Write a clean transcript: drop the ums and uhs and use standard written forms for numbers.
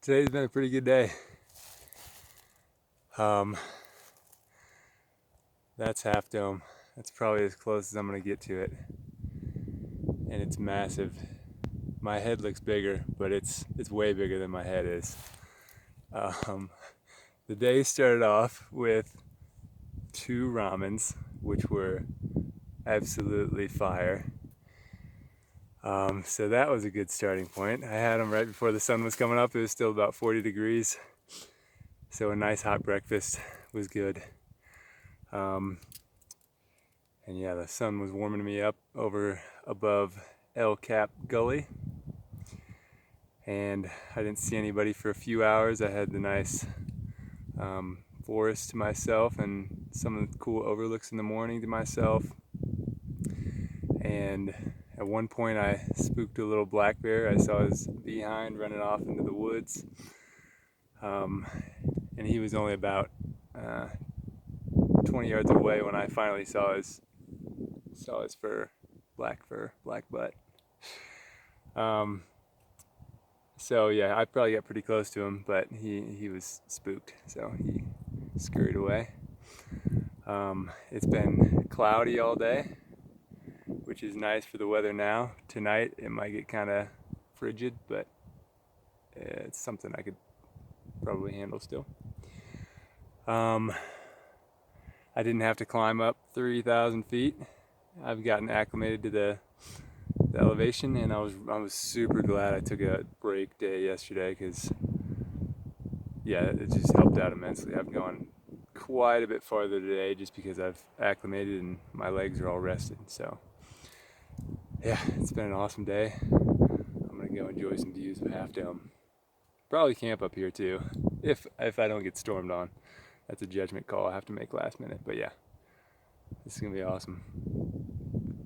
Today's been a pretty good day. That's Half Dome. That's probably as close as I'm gonna get to it. And it's massive. My head looks bigger, but it's way bigger than my head is. The day started off with 2 ramens, which were absolutely fire. So that was a good starting point. I had them right before the sun was coming up. It was still about 40 degrees. So a nice hot breakfast was good. And yeah, the sun was warming me up over above El Cap Gully. And I didn't see anybody for a few hours. I had the nice forest to myself and some of the cool overlooks in the morning to myself. And at one point I spooked a little black bear. I saw his behind running off into the woods. And he was only about 20 yards away when I finally saw his fur, black butt. So yeah, I probably got pretty close to him, but he was spooked, so he scurried away. It's been cloudy all day, which is nice for the weather now. Tonight it might get kind of frigid, but it's something I could probably handle still. I didn't have to climb up 3,000 feet. I've gotten acclimated to the elevation, and I was super glad I took a break day yesterday because yeah, it just helped out immensely. I've gone quite a bit farther today just because I've acclimated and my legs are all rested. So yeah, it's been an awesome day. I'm gonna go enjoy some views of Half Dome. Probably camp up here too, if I don't get stormed on. That's a judgment call I have to make last minute, but yeah, this is gonna be awesome.